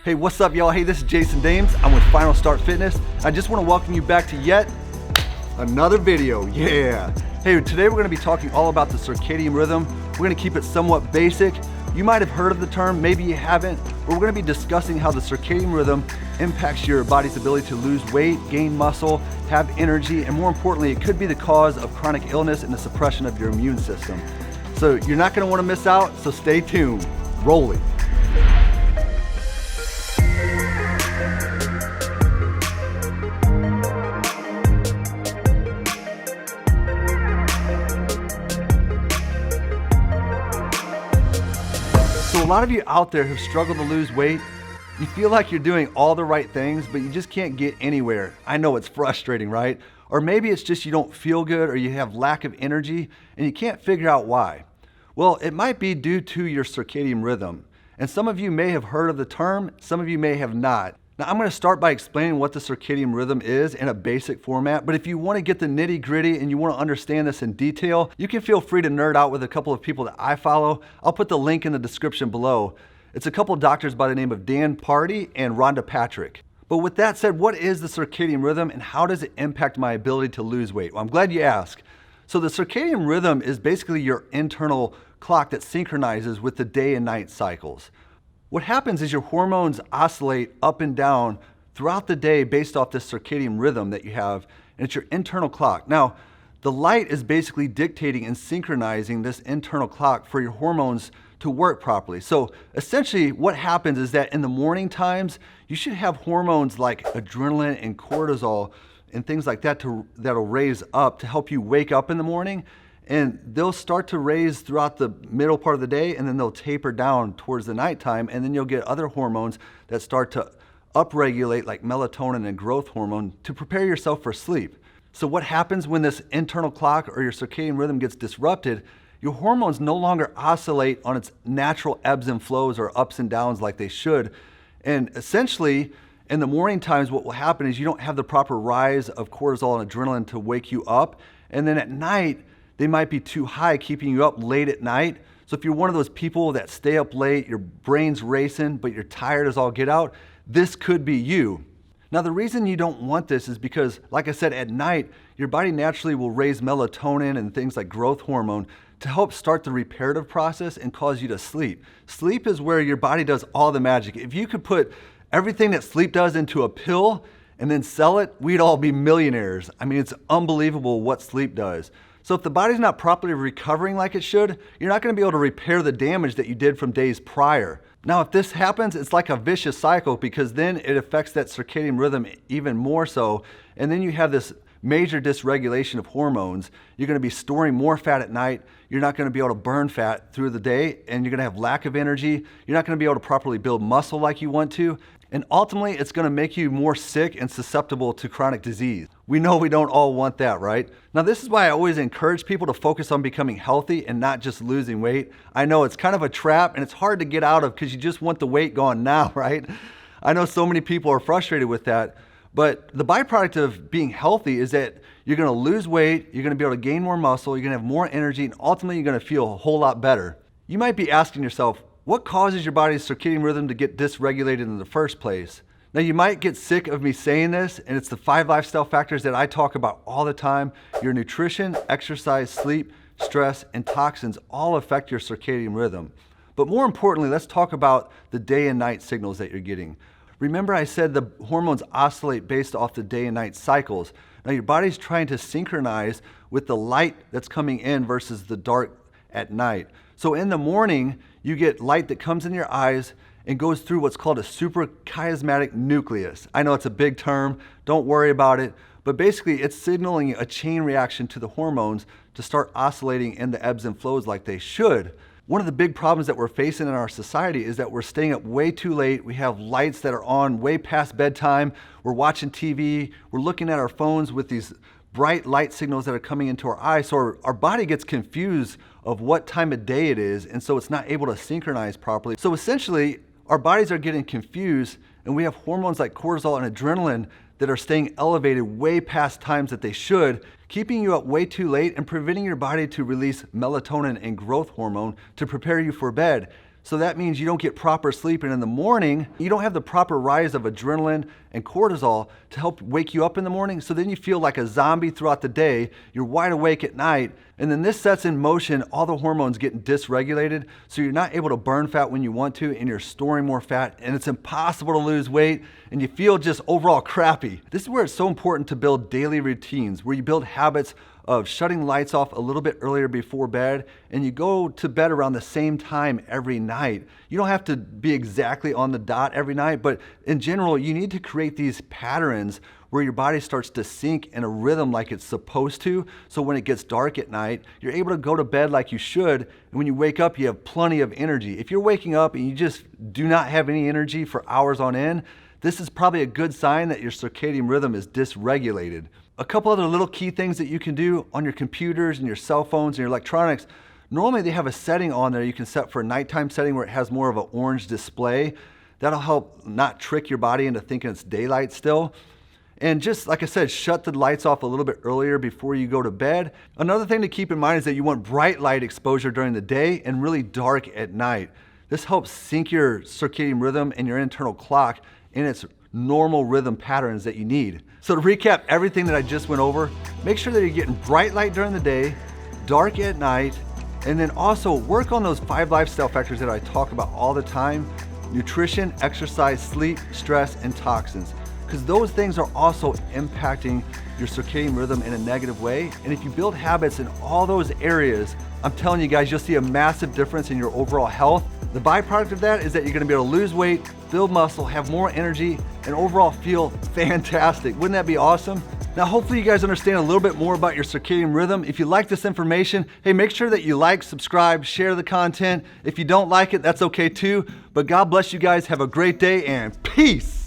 Hey, what's up, y'all? Hey, this is Jason Dames. I'm with Final Start Fitness. I just want to welcome you back to yet another video. Yeah. Hey, today we're going to be talking all about the circadian rhythm. We're going to keep it somewhat basic. You might have heard of the term, maybe you haven't, but we're going to be discussing how the circadian rhythm impacts your body's ability to lose weight, gain muscle, have energy, and more importantly, it could be the cause of chronic illness and the suppression of your immune system. So you're not going to want to miss out, so stay tuned. Roll it. So a lot of you out there have struggled to lose weight. You feel like you're doing all the right things, but you just can't get anywhere. I know it's frustrating, right? Or maybe it's just you don't feel good or you have lack of energy and you can't figure out why. Well, it might be due to your circadian rhythm. And some of you may have heard of the term, some of you may have not. Now, I'm going to start by explaining what the circadian rhythm is in a basic format, but if you want to get the nitty-gritty and you want to understand this in detail, you can feel free to nerd out with a couple of people that I follow. I'll put the link in the description below. It's a couple of doctors by the name of Dan Party and Rhonda Patrick. But with that said, what is the circadian rhythm and how does it impact my ability to lose weight? Well, I'm glad you asked. So the circadian rhythm is basically your internal clock that synchronizes with the day and night cycles. What happens is your hormones oscillate up and down throughout the day based off this circadian rhythm that you have, and it's your internal clock. Now, the light is basically dictating and synchronizing this internal clock for your hormones to work properly. So essentially what happens is that in the morning times, you should have hormones like adrenaline and cortisol and things like that that'll raise up to help you wake up in the morning. And they'll start to raise throughout the middle part of the day, and then they'll taper down towards the nighttime, and then you'll get other hormones that start to upregulate, like melatonin and growth hormone, to prepare yourself for sleep. So what happens when this internal clock or your circadian rhythm gets disrupted? Your hormones no longer oscillate on its natural ebbs and flows or ups and downs like they should. And essentially, in the morning times, what will happen is you don't have the proper rise of cortisol and adrenaline to wake you up. And then at night, they might be too high, keeping you up late at night. So if you're one of those people that stay up late, your brain's racing, but you're tired as all get out, this could be you. Now, the reason you don't want this is because, like I said, at night, your body naturally will raise melatonin and things like growth hormone to help start the reparative process and cause you to sleep. Sleep is where your body does all the magic. If you could put everything that sleep does into a pill and then sell it, we'd all be millionaires. I mean, it's unbelievable what sleep does. So if the body's not properly recovering like it should, you're not going to be able to repair the damage that you did from days prior. Now, if this happens, it's like a vicious cycle because then it affects that circadian rhythm even more so. And then you have this major dysregulation of hormones. You're going to be storing more fat at night. You're not going to be able to burn fat through the day, and you're going to have lack of energy. You're not going to be able to properly build muscle like you want to. And ultimately, it's going to make you more sick and susceptible to chronic disease. We know we don't all want that, right? Now, this is why I always encourage people to focus on becoming healthy and not just losing weight. I know it's kind of a trap and it's hard to get out of because you just want the weight gone now, right? I know so many people are frustrated with that, but the byproduct of being healthy is that you're going to lose weight, you're going to be able to gain more muscle, you're going to have more energy, and ultimately you're going to feel a whole lot better. You might be asking yourself, what causes your body's circadian rhythm to get dysregulated in the first place? Now, you might get sick of me saying this, and it's the 5 lifestyle factors that I talk about all the time. Your nutrition, exercise, sleep, stress, and toxins all affect your circadian rhythm. But more importantly, let's talk about the day and night signals that you're getting. Remember I said the hormones oscillate based off the day and night cycles. Now, your body's trying to synchronize with the light that's coming in versus the dark at night. So in the morning, you get light that comes in your eyes and goes through what's called a suprachiasmatic nucleus. I know it's a big term, don't worry about it, but basically it's signaling a chain reaction to the hormones to start oscillating in the ebbs and flows like they should. One of the big problems that we're facing in our society is that we're staying up way too late. We have lights that are on way past bedtime. We're watching TV. We're looking at our phones with these bright light signals that are coming into our eyes. So our body gets confused of what time of day it is, and so it's not able to synchronize properly. So essentially, our bodies are getting confused, and we have hormones like cortisol and adrenaline that are staying elevated way past times that they should, keeping you up way too late and preventing your body to release melatonin and growth hormone to prepare you for bed. So that means you don't get proper sleep, and in the morning, you don't have the proper rise of adrenaline and cortisol to help wake you up in the morning. So then you feel like a zombie throughout the day. You're wide awake at night. And then this sets in motion all the hormones getting dysregulated. So you're not able to burn fat when you want to, and you're storing more fat, and it's impossible to lose weight, and you feel just overall crappy. This is where it's so important to build daily routines, where you build habits of shutting lights off a little bit earlier before bed, and you go to bed around the same time every night. You don't have to be exactly on the dot every night, but in general, you need to create these patterns where your body starts to sync in a rhythm like it's supposed to. So when it gets dark at night, you're able to go to bed like you should, and when you wake up, you have plenty of energy. If you're waking up and you just do not have any energy for hours on end, this is probably a good sign that your circadian rhythm is dysregulated. A couple other little key things that you can do on your computers and your cell phones and your electronics. Normally they have a setting on there you can set for a nighttime setting where it has more of an orange display. That'll help not trick your body into thinking it's daylight still. And just like I said, shut the lights off a little bit earlier before you go to bed. Another thing to keep in mind is that you want bright light exposure during the day and really dark at night. This helps sync your circadian rhythm and your internal clock in its normal rhythm patterns that you need. So to recap everything that I just went over, make sure that you're getting bright light during the day, dark at night, and then also work on those 5 lifestyle factors that I talk about all the time: nutrition, exercise, sleep, stress, and toxins. Because those things are also impacting your circadian rhythm in a negative way. And if you build habits in all those areas, I'm telling you guys, you'll see a massive difference in your overall health. The byproduct of that is that you're gonna be able to lose weight, build muscle, have more energy, and overall feel fantastic. Wouldn't that be awesome? Now, hopefully you guys understand a little bit more about your circadian rhythm. If you like this information, hey, make sure that you like, subscribe, share the content. If you don't like it, that's okay too. But God bless you guys. Have a great day and peace.